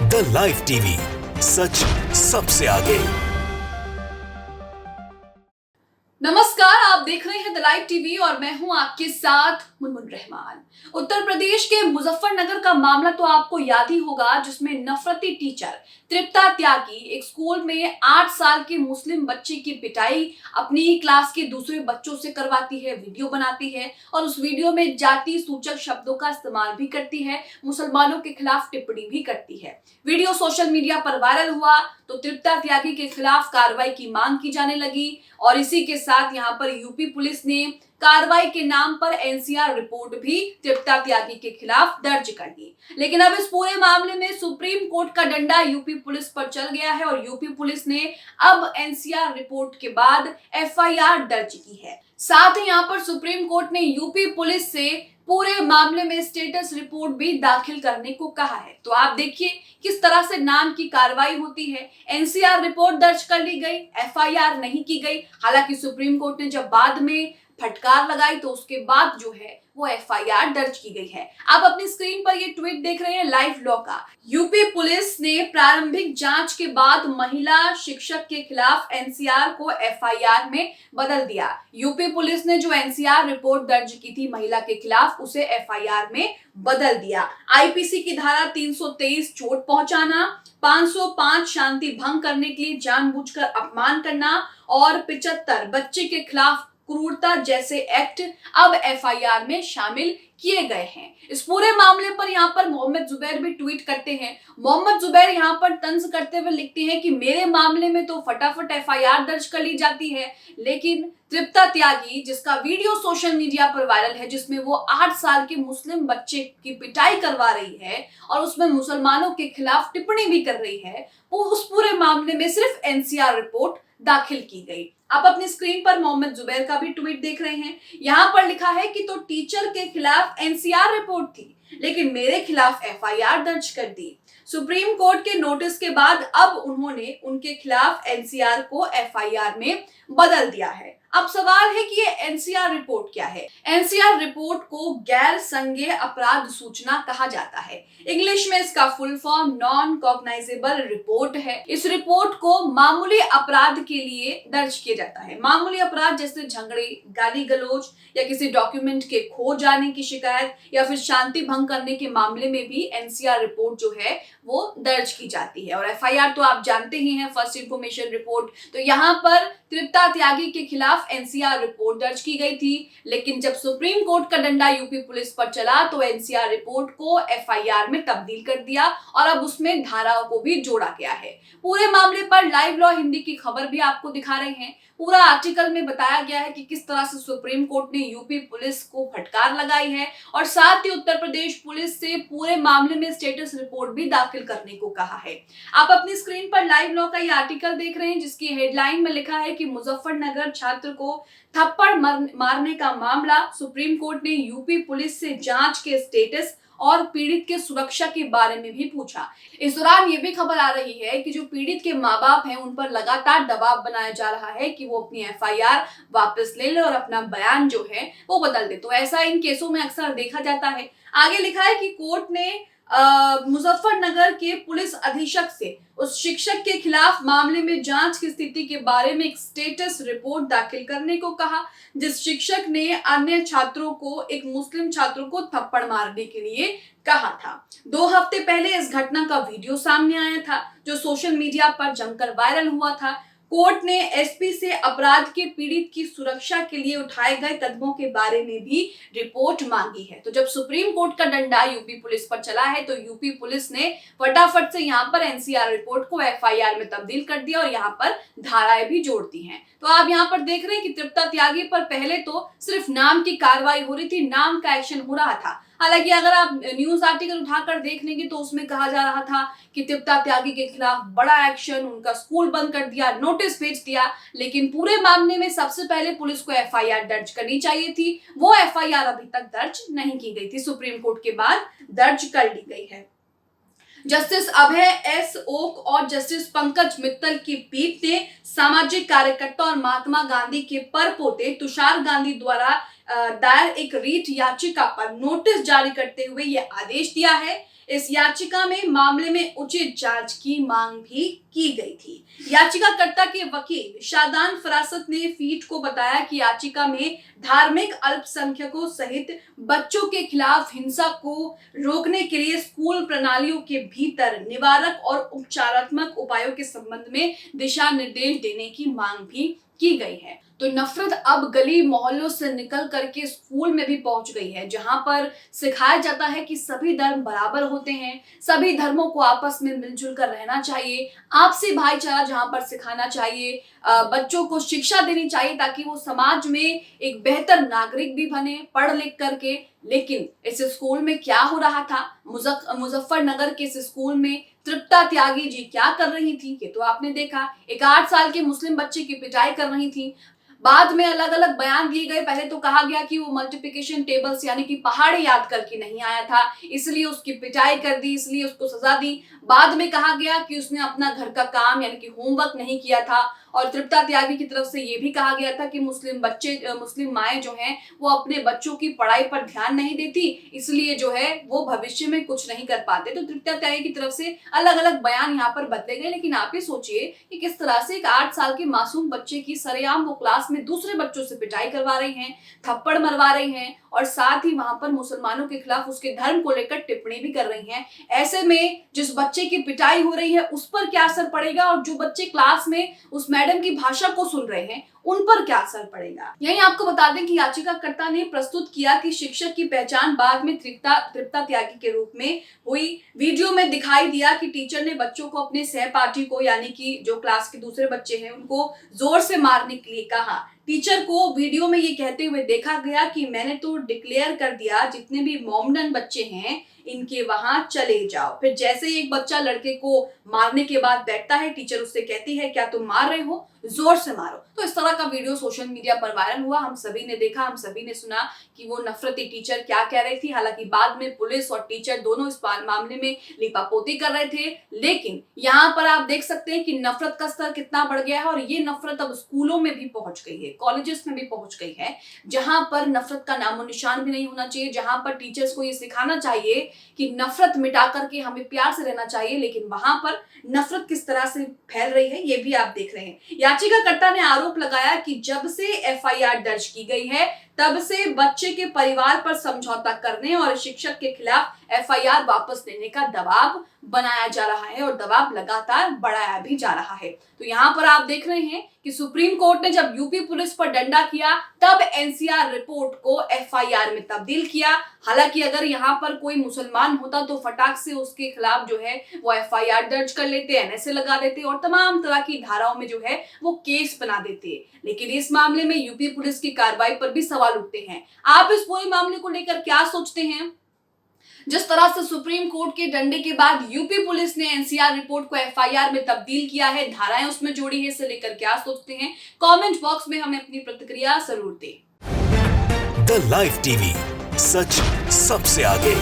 The live TV, सच सबसे आगे। नमस्कार, आप देख रहे हैं द लाइव टीवी और मैं हूं आपके साथ मुनमुन रहमान। उत्तर प्रदेश के मुजफ्फरनगर का मामला तो आपको याद ही होगा, जिसमें नफरती टीचर तृप्ता त्यागी एक स्कूल में 8 साल के मुस्लिम बच्चे की पिटाई अपनी क्लास के दूसरे बच्चों से करवाती है, वीडियो बनाती है और उस वीडियो में जाति सूचक शब्दों का इस्तेमाल भी करती है, मुसलमानों के खिलाफ टिप्पणी भी करती है। वीडियो सोशल मीडिया पर वायरल हुआ तो तृप्ता त्यागी के खिलाफ कार्रवाई की मांग की जाने लगी और इसी के साथ यहाँ पर यूपी पुलिस ने कार्रवाई के नाम पर एनसीआर रिपोर्ट भी तृप्ता त्यागी के खिलाफ दर्ज कर दी। लेकिन अब इस पूरे मामले में सुप्रीम कोर्ट का डंडा यूपी पुलिस पर चल गया है और यूपी पुलिस ने अब एनसीआर रिपोर्ट के बाद एफआईआर दर्ज की है। साथ ही यहाँ पर सुप्रीम कोर्ट ने यूपी पुलिस से पूरे मामले में स्टेटस रिपोर्ट भी दाखिल करने को कहा है। तो आप देखिए किस तरह से नाम की कार्रवाई होती है। एनसीआर रिपोर्ट दर्ज कर ली गई, एफआईआर नहीं की गई। हालांकि सुप्रीम कोर्ट ने जब बाद में फटकार लगाई तो उसके बाद जो है वो एफआईआर दर्ज की गई है। आप अपनी स्क्रीन पर ये ट्वीट देख रहे हैं लाइव लॉ का। यूपी पुलिस ने प्रारंभिक जांच के बाद महिला शिक्षक के खिलाफ एनसीआर को एफआईआर में बदल दिया। यूपी पुलिस ने जो एनसीआर रिपोर्ट दर्ज की थी महिला के खिलाफ, उसे एफआईआर में बदल दिया। आईपीसी की धारा 323 चोट पहुंचाना, 505 शांति भंग करने के लिए जानबूझकर अपमान करना और 75 बच्चे के खिलाफ क्रूरता जैसे एक्ट अब एफआईआर में शामिल किए गए हैं। इस पूरे मामले पर यहाँ पर मोहम्मद जुबैर भी ट्वीट करते हैं। मोहम्मद जुबैर यहाँ पर तंज करते हुए लिखते हैं कि मेरे मामले में तो फटाफट एफआईआर दर्ज कर ली जाती है, लेकिन तृप्ता त्यागी जिसका वीडियो सोशल मीडिया पर वायरल है, जिसमें वो 8 साल के मुस्लिम बच्चे की पिटाई करवा रही है और उसमें मुसलमानों के खिलाफ टिप्पणी भी कर रही है, वो उस पूरे मामले में सिर्फ एनसीआर रिपोर्ट दाखिल की गई। आप अपनी स्क्रीन पर मोहम्मद जुबैर का भी ट्वीट देख रहे हैं। यहाँ पर लिखा है कि तो टीचर के खिलाफ एनसीआर रिपोर्ट थी, लेकिन मेरे खिलाफ एफआईआर दर्ज कर दी। सुप्रीम कोर्ट के नोटिस के बाद अब उन्होंने उनके खिलाफ एनसीआर को एफआईआर में बदल दिया है। अब सवाल है कि ये एनसीआर रिपोर्ट क्या है। एनसीआर रिपोर्ट को गैर संज्ञेय अपराध सूचना कहा जाता है। इंग्लिश में इसका full form non cognisable report है। इस रिपोर्ट को मामूली अपराध के लिए दर्ज किया जाता है। मामूली अपराध जैसे झगड़े, गाली गलौज या किसी डॉक्यूमेंट के खो जाने की शिकायत या फिर शांति भंग करने के मामले में भी एनसीआर रिपोर्ट जो है वो दर्ज की जाती है। और एफआईआर तो आप जानते ही हैं, फर्स्ट इंफॉर्मेशन रिपोर्ट। तो यहाँ पर तृप्ता त्यागी के खिलाफ एनसीआर रिपोर्ट दर्ज की गई थी, लेकिन जब सुप्रीम कोर्ट का डंडा यूपी पुलिस पर चला तो एनसीआर रिपोर्ट को एफआईआर में तब्दील कर दिया और अब उसमें धाराओं को भी जोड़ा गया है। पूरे मामले पर लाइव लॉ हिंदी की खबर भी आपको दिखा रहे हैं। पूरा आर्टिकल में बताया गया है कि किस तरह से सुप्रीम कोर्ट ने यूपी पुलिस को फटकार लगाई है और साथ ही उत्तर प्रदेश पुलिस से पूरे मामले में स्टेटस रिपोर्ट भी दाखिल करने को कहा है। आप अपनी स्क्रीन पर लाइव लॉ का ये आर्टिकल देख रहे हैं, जिसकी हेडलाइन में लिखा है कि मुजफ्फरनगर छात्र को थप्पड़ मारने का मामला, सुप्रीम कोर्ट ने यूपी पुलिस से जांच के स्टेटस और पीड़ित के सुरक्षा के बारे में भी पूछा। इस दौरान ये भी खबर आ रही है कि जो पीड़ित के माँ बाप हैं उन पर लगातार दबाव बनाया जा रहा है कि वो अपनी एफआईआर वापस ले ले और अपना बयान जो है वो बदल दे। तो ऐसा इन केसों में अक्सर देखा जाता है। आगे लिखा है कि कोर्ट ने मुजफ्फरनगर के पुलिस अधीक्षक से उस शिक्षक के खिलाफ मामले में जांच की स्थिति के बारे में एक स्टेटस रिपोर्ट दाखिल करने को कहा, जिस शिक्षक ने अन्य छात्रों को, एक मुस्लिम छात्रों को थप्पड़ मारने के लिए कहा था। 2 हफ्ते पहले इस घटना का वीडियो सामने आया था जो सोशल मीडिया पर जमकर वायरल हुआ था। कोर्ट ने एसपी से अपराध के पीड़ित की सुरक्षा के लिए उठाए गए कदमों के बारे में भी रिपोर्ट मांगी है। तो जब सुप्रीम कोर्ट का डंडा यूपी पुलिस पर चला है तो यूपी पुलिस ने फटाफट से यहाँ पर एनसीआर रिपोर्ट को एफआईआर में तब्दील कर दिया और यहाँ पर धाराएं भी जोड़ती हैं। तो आप यहाँ पर देख रहे हैं कि तृप्ता त्यागी पर पहले तो सिर्फ नाम की कार्रवाई हो रही थी, नाम का एक्शन हो रहा था। हालांकि अगर आप न्यूज आर्टिकल उठाकर देख लेंगे तो उसमें कहा जा रहा था कि तृप्ता त्यागी के खिलाफ बड़ा एक्शन, उनका स्कूल बंद कर दिया, नोटिस भेज दिया। लेकिन पूरे मामले में सबसे पहले पुलिस को एफआईआर दर्ज करनी चाहिए थी। वो एफआईआर अभी तक दर्ज नहीं की गई थी, सुप्रीम कोर्ट के बाद दर्ज कर ली गई है। जस्टिस अभय एस ओक और जस्टिस पंकज मित्तल की पीठ ने सामाजिक कार्यकर्ता और महात्मा गांधी के परपोते तुषार गांधी द्वारा दायर एक रीट याचिका पर नोटिस जारी करते हुए यह आदेश दिया है। इस याचिका में मामले में उचित जांच की मांग भी की गई थी। याचिकाकर्ता के वकील शादान फरासत ने पीठ को बताया कि याचिका में धार्मिक अल्पसंख्यकों सहित बच्चों के खिलाफ हिंसा को रोकने के लिए स्कूल प्रणालियों के भीतर निवारक और उपचारात्मक उपायों के संबंध में दिशा निर्देश देने की मांग भी की गई है। तो नफरत अब गली मोहल्लों से निकल करके स्कूल में भी पहुंच गई है, जहां पर सिखाया जाता है कि सभी धर्म बराबर होते हैं, सभी धर्मों को आपस में मिलजुल कर रहना चाहिए, आपसी भाईचारा जहां पर सिखाना चाहिए, बच्चों को शिक्षा देनी चाहिए ताकि वो समाज में एक बेहतर नागरिक भी बने पढ़ लिख करके। लेकिन इस स्कूल में क्या हो रहा था, मुजफ्फरनगर के इस स्कूल में तृप्ता त्यागी जी क्या कर रही थी, ये तो आपने देखा। एक 8 साल के मुस्लिम बच्चे की पिटाई कर रही थी। बाद में अलग अलग बयान दिए गए। पहले तो कहा गया कि वो मल्टीप्लिकेशन टेबल्स यानी कि पहाड़े याद करके नहीं आया था, इसलिए उसकी पिटाई कर दी, इसलिए उसको सजा दी। बाद में कहा गया कि उसने अपना घर का काम यानी कि होमवर्क नहीं किया था। और तृप्ता त्यागी की तरफ से ये भी कहा गया था कि मुस्लिम माएँ जो हैं वो अपने बच्चों की पढ़ाई पर ध्यान नहीं देती, इसलिए जो है वो भविष्य में कुछ नहीं कर पाते। तो तृप्ता त्यागी की तरफ से अलग अलग बयान यहाँ पर बदले गए। लेकिन आप ये सोचिए कि किस तरह से एक 8 साल के मासूम बच्चे की सरेआम वो क्लास में दूसरे बच्चों से पिटाई करवा रही हैं, थप्पड़ मरवा रही हैं और साथ ही वहां पर मुसलमानों के खिलाफ उसके धर्म को लेकर टिप्पणी भी कर रही हैं। ऐसे में जिस बच्चे की पिटाई हो रही है उस पर क्या असर पड़ेगा और जो बच्चे क्लास में उस मैडम की भाषा को सुन रहे हैं उन पर क्या असर पड़ेगा। यही आपको बता दें कि याचिकाकर्ता ने प्रस्तुत किया कि शिक्षक की पहचान बाद में तृप्ता त्यागी के रूप में हुई। वीडियो में दिखाई दिया कि टीचर ने बच्चों को अपने सहपाठी को यानी कि जो क्लास के दूसरे बच्चे हैं उनको जोर से मारने के लिए कहा। टीचर को वीडियो में ये कहते हुए देखा गया कि मैंने तो डिक्लेयर कर दिया जितने भी मोमडन बच्चे हैं इनके वहां चले जाओ। फिर जैसे ही एक बच्चा लड़के को मारने के बाद बैठता है, टीचर उससे कहती है क्या तुम मार रहे हो, जोर से मारो। तो इस तरह का वीडियो सोशल मीडिया पर वायरल हुआ। हम सभी ने देखा, हम सभी ने सुना कि वो नफरती टीचर क्या कह रही थी। हालांकि बाद में पुलिस और टीचर दोनों इस मामले में लीपापोती कर रहे थे। लेकिन यहाँ पर आप देख सकते हैं कि नफरत का स्तर कितना बढ़ गया है और ये नफरत अब स्कूलों में भी पहुंच गई है, कॉलेजेस में भी पहुंच गई है, जहां पर नफरत का नामो निशान भी नहीं होना चाहिए, जहां पर टीचर्स को ये सिखाना चाहिए कि नफरत मिटा करके हमें प्यार से रहना चाहिए। लेकिन वहां पर नफरत किस तरह से फैल रही है ये भी आप देख रहे हैं। याचिकाकर्ता ने आरोप लगाया कि जब से एफआईआर दर्ज की गई है तब से बच्चे के परिवार पर समझौता करने और शिक्षक के खिलाफ एफआईआर वापस लेने का दबाव बनाया जा रहा है और दबाव लगातार बढ़ाया भी जा रहा है। तो यहाँ पर आप देख रहे हैं कि सुप्रीम कोर्ट ने जब यूपी पुलिस पर डंडा किया तब एनसीआर रिपोर्ट को एफआईआर में तब्दील किया। हालांकि अगर यहाँ पर कोई मुसलमान होता तो फटाक से उसके खिलाफ जो है वो एफआईआर दर्ज कर लेते, एनएसए लगा देते और तमाम तरह की धाराओं में जो है वो केस बना देते। लेकिन इस मामले में यूपी पुलिस की कार्रवाई पर भी सवाल उठते हैं। आप इस पूरे मामले को लेकर क्या सोचते हैं? जिस तरह से सुप्रीम कोर्ट के डंडे के बाद यूपी पुलिस ने एनसीआर रिपोर्ट को एफआईआर में तब्दील किया है, धाराएं उसमें जोड़ी है, इसे लेकर क्या सोचते हैं? कमेंट बॉक्स में हमें अपनी प्रतिक्रिया जरूर दें। द लाइव टीवी, सच सबसे आगे।